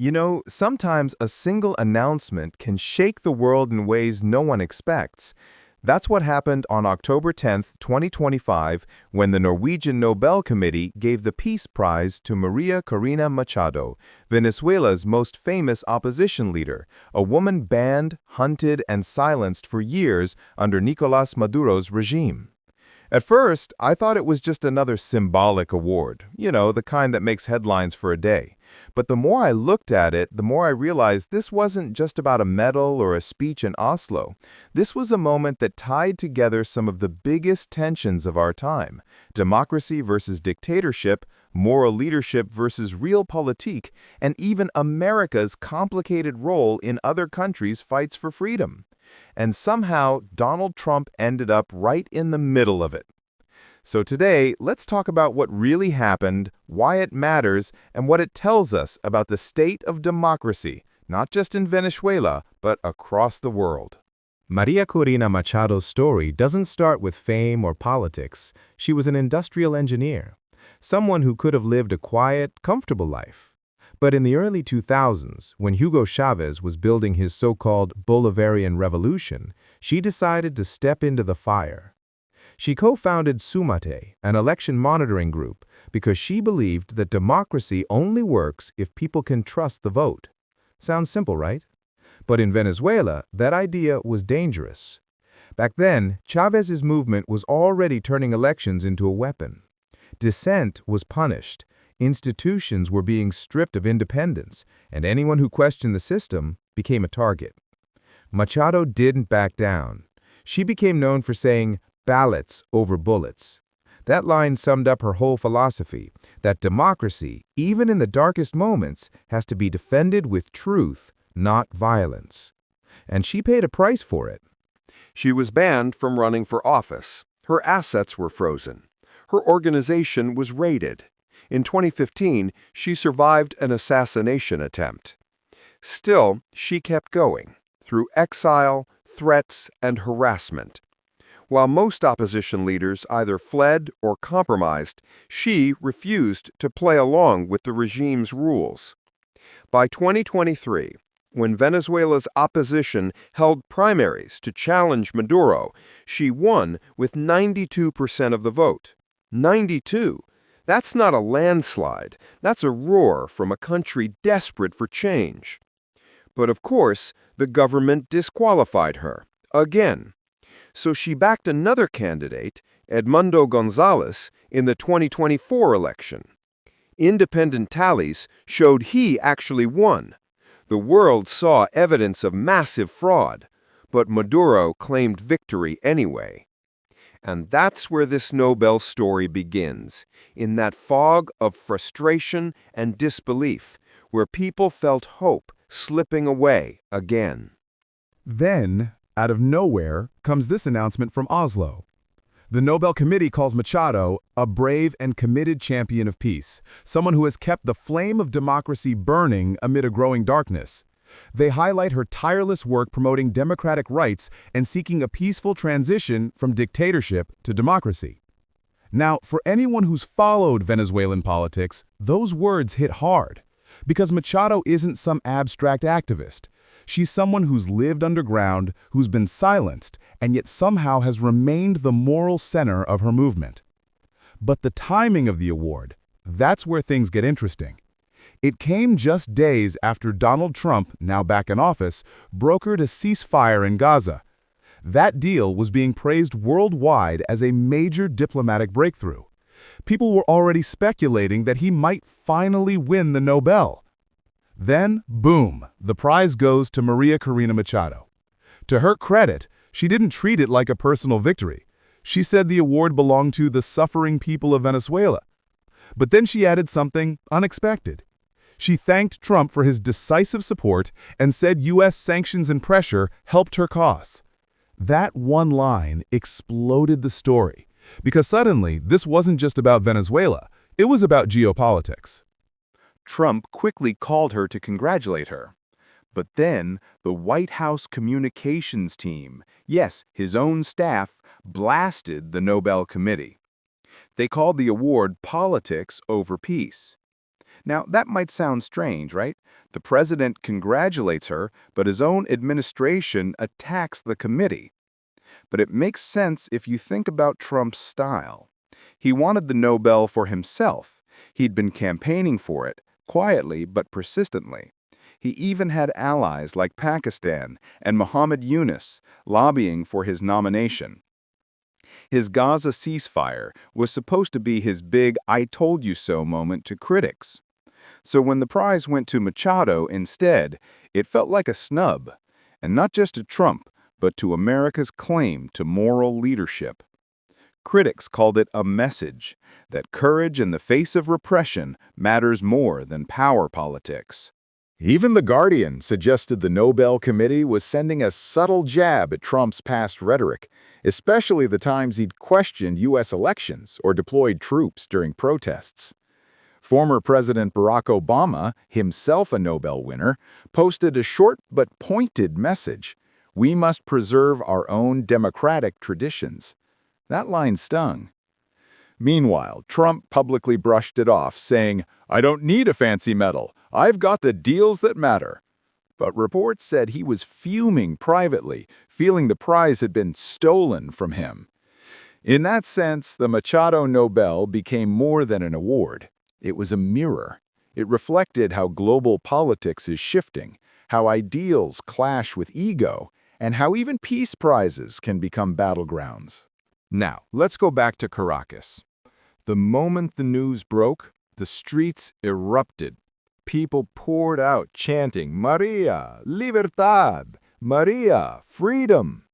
You know, sometimes a single announcement can shake the world in ways no one expects. That's what happened on October 10th, 2025, when the Norwegian Nobel Committee gave the Peace Prize to María Corina Machado, Venezuela's most famous opposition leader, a woman banned, hunted, and silenced for years under Nicolás Maduro's regime. At first, I thought it was just another symbolic award, the kind that makes headlines for a day. But the more I looked at it, the more I realized this wasn't just about a medal or a speech in Oslo. This was a moment that tied together some of the biggest tensions of our time: democracy versus dictatorship, moral leadership versus realpolitik, and even America's complicated role in other countries' fights for freedom. And somehow, Donald Trump ended up right in the middle of it. So today, let's talk about what really happened, why it matters, and what it tells us about the state of democracy, not just in Venezuela, but across the world. María Corina Machado's story doesn't start with fame or politics. She was an industrial engineer, someone who could have lived a quiet, comfortable life. But in the early 2000s, when Hugo Chavez was building his so-called Bolivarian revolution, she decided to step into the fire. She co-founded Sumate, an election monitoring group, because she believed that democracy only works if people can trust the vote. Sounds simple, right? But in Venezuela, that idea was dangerous. Back then, Chavez's movement was already turning elections into a weapon. Dissent was punished, institutions were being stripped of independence, and anyone who questioned the system became a target. Machado didn't back down. She became known for saying, "ballots over bullets." That line summed up her whole philosophy, that democracy, even in the darkest moments, has to be defended with truth, not violence. And she paid a price for it. She was banned from running for office. Her assets were frozen. Her organization was raided. In 2015, she survived an assassination attempt. Still, she kept going, through exile, threats, and harassment. While most opposition leaders either fled or compromised, she refused to play along with the regime's rules. By 2023, when Venezuela's opposition held primaries to challenge Maduro, she won with 92% of the vote. 92! That's not a landslide. That's a roar from a country desperate for change. But of course, the government disqualified her, again. So she backed another candidate, Edmundo Gonzalez, in the 2024 election. Independent tallies showed he actually won. The world saw evidence of massive fraud, but Maduro claimed victory anyway. And that's where this Nobel story begins, in that fog of frustration and disbelief, where people felt hope slipping away again. Then, out of nowhere, comes this announcement from Oslo. The Nobel Committee calls Machado a brave and committed champion of peace, someone who has kept the flame of democracy burning amid a growing darkness. They highlight her tireless work promoting democratic rights and seeking a peaceful transition from dictatorship to democracy. Now, for anyone who's followed Venezuelan politics, those words hit hard, because Machado isn't some abstract activist. She's someone who's lived underground, who's been silenced, and yet somehow has remained the moral center of her movement. But the timing of the award, that's where things get interesting. It came just days after Donald Trump, now back in office, brokered a ceasefire in Gaza. That deal was being praised worldwide as a major diplomatic breakthrough. People were already speculating that he might finally win the Nobel. Then, boom, the prize goes to María Corina Machado. To her credit, she didn't treat it like a personal victory. She said the award belonged to the suffering people of Venezuela. But then she added something unexpected. She thanked Trump for his decisive support and said U.S. sanctions and pressure helped her cause. That one line exploded the story, because suddenly this wasn't just about Venezuela, it was about geopolitics. Trump quickly called her to congratulate her. But then, the White House communications team, yes, his own staff, blasted the Nobel Committee. They called the award politics over peace. Now, that might sound strange, right? The president congratulates her, but his own administration attacks the committee. But it makes sense if you think about Trump's style. He wanted the Nobel for himself. He'd been campaigning for it, quietly but persistently. He even had allies like Pakistan and Muhammad Yunus lobbying for his nomination. His Gaza ceasefire was supposed to be his big "I told you so" moment to critics. So when the prize went to Machado instead, it felt like a snub, and not just to Trump, but to America's claim to moral leadership. Critics called it a message that courage in the face of repression matters more than power politics. Even The Guardian suggested the Nobel Committee was sending a subtle jab at Trump's past rhetoric, especially the times he'd questioned U.S. elections or deployed troops during protests. Former President Barack Obama, himself a Nobel winner, posted a short but pointed message: "We must preserve our own democratic traditions." That line stung. Meanwhile, Trump publicly brushed it off, saying, "I don't need a fancy medal. I've got the deals that matter." But reports said he was fuming privately, feeling the prize had been stolen from him. In that sense, the Machado Nobel became more than an award. It was a mirror. It reflected how global politics is shifting, how ideals clash with ego, and how even peace prizes can become battlegrounds. Now, let's go back to Caracas. The moment the news broke, the streets erupted. People poured out chanting, "Maria, libertad! Maria, freedom!"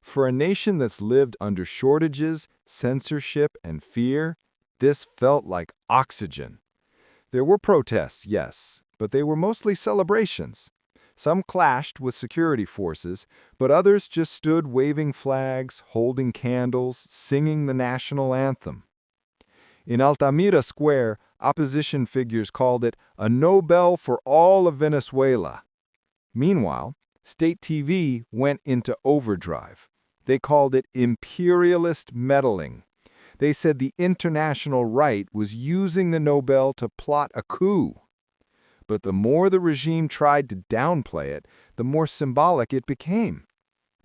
For a nation that's lived under shortages, censorship, and fear, this felt like oxygen. There were protests, yes, but they were mostly celebrations. Some clashed with security forces, but others just stood waving flags, holding candles, singing the national anthem. In Altamira Square, opposition figures called it a Nobel for all of Venezuela. Meanwhile, state TV went into overdrive. They called it imperialist meddling. They said the international right was using the Nobel to plot a coup. But the more the regime tried to downplay it, the more symbolic it became.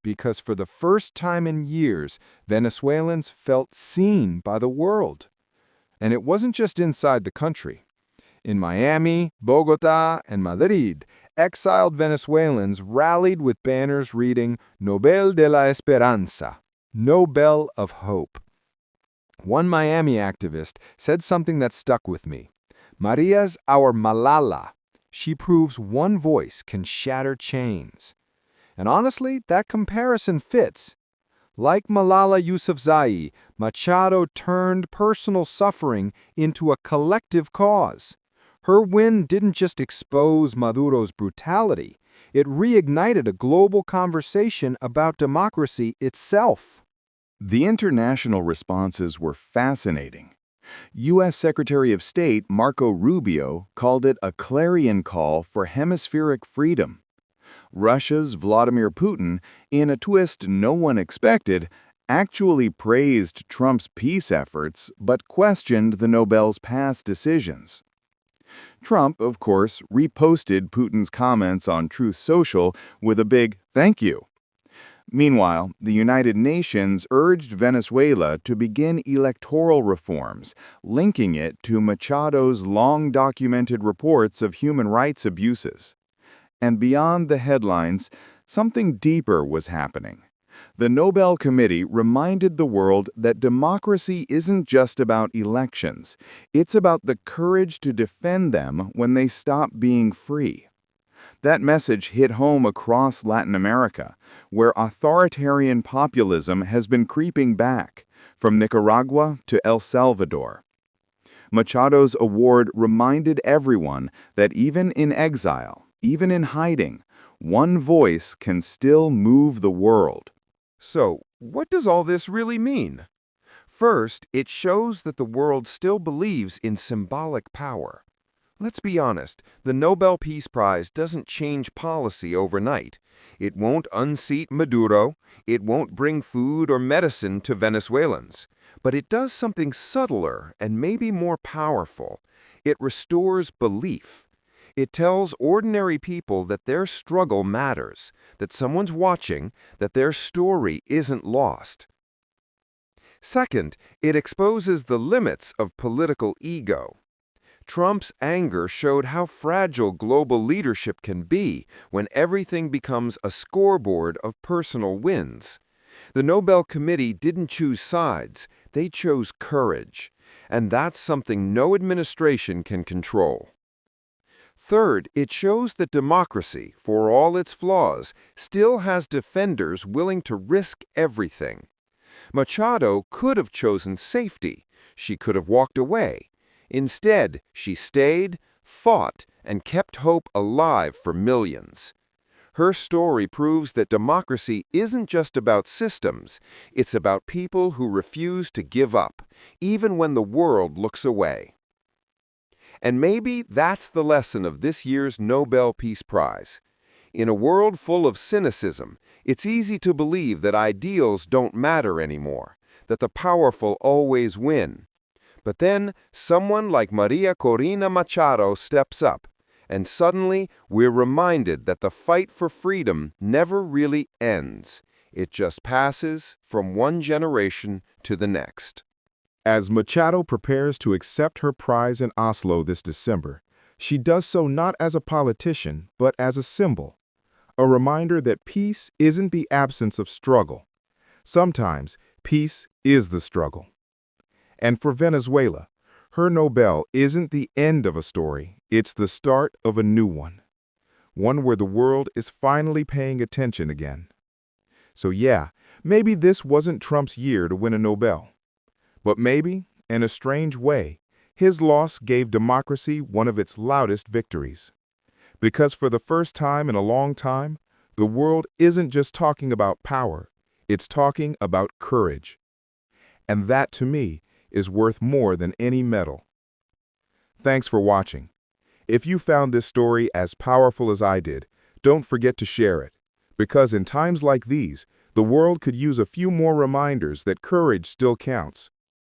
Because for the first time in years, Venezuelans felt seen by the world. And it wasn't just inside the country. In Miami, Bogota, and Madrid, exiled Venezuelans rallied with banners reading Nobel de la Esperanza, Nobel of Hope. One Miami activist said something that stuck with me. "Maria's our Malala. She proves one voice can shatter chains." And honestly, that comparison fits. Like Malala Yousafzai, Machado turned personal suffering into a collective cause. Her win didn't just expose Maduro's brutality, it reignited a global conversation about democracy itself. The international responses were fascinating. U.S. Secretary of State Marco Rubio called it a clarion call for hemispheric freedom. Russia's Vladimir Putin, in a twist no one expected, actually praised Trump's peace efforts but questioned the Nobel's past decisions. Trump, of course, reposted Putin's comments on Truth Social with a big "thank you." Meanwhile, the United Nations urged Venezuela to begin electoral reforms, linking it to Machado's long-documented reports of human rights abuses. And beyond the headlines, something deeper was happening. The Nobel Committee reminded the world that democracy isn't just about elections. It's about the courage to defend them when they stop being free. That message hit home across Latin America, where authoritarian populism has been creeping back, from Nicaragua to El Salvador. Machado's award reminded everyone that even in exile, even in hiding, one voice can still move the world. So, what does all this really mean? First, it shows that the world still believes in symbolic power. Let's be honest, the Nobel Peace Prize doesn't change policy overnight. It won't unseat Maduro, it won't bring food or medicine to Venezuelans. But it does something subtler and maybe more powerful. It restores belief. It tells ordinary people that their struggle matters, that someone's watching, that their story isn't lost. Second, it exposes the limits of political ego. Trump's anger showed how fragile global leadership can be when everything becomes a scoreboard of personal wins. The Nobel Committee didn't choose sides, they chose courage. And that's something no administration can control. Third, it shows that democracy, for all its flaws, still has defenders willing to risk everything. Machado could have chosen safety. She could have walked away. Instead, she stayed, fought, and kept hope alive for millions. Her story proves that democracy isn't just about systems, it's about people who refuse to give up, even when the world looks away. And maybe that's the lesson of this year's Nobel Peace Prize. In a world full of cynicism, it's easy to believe that ideals don't matter anymore, that the powerful always win. But then, someone like María Corina Machado steps up, and suddenly we're reminded that the fight for freedom never really ends. It just passes from one generation to the next. As Machado prepares to accept her prize in Oslo this December, she does so not as a politician, but as a symbol. A reminder that peace isn't the absence of struggle. Sometimes, peace is the struggle. And for Venezuela, her Nobel isn't the end of a story, it's the start of a new one. One where the world is finally paying attention again. So yeah, maybe this wasn't Trump's year to win a Nobel. But maybe, in a strange way, his loss gave democracy one of its loudest victories. Because for the first time in a long time, the world isn't just talking about power, it's talking about courage. And that, to me, is worth more than any medal. Thanks for watching. If you found this story as powerful as I did, don't forget to share it. Because in times like these, the world could use a few more reminders that courage still counts.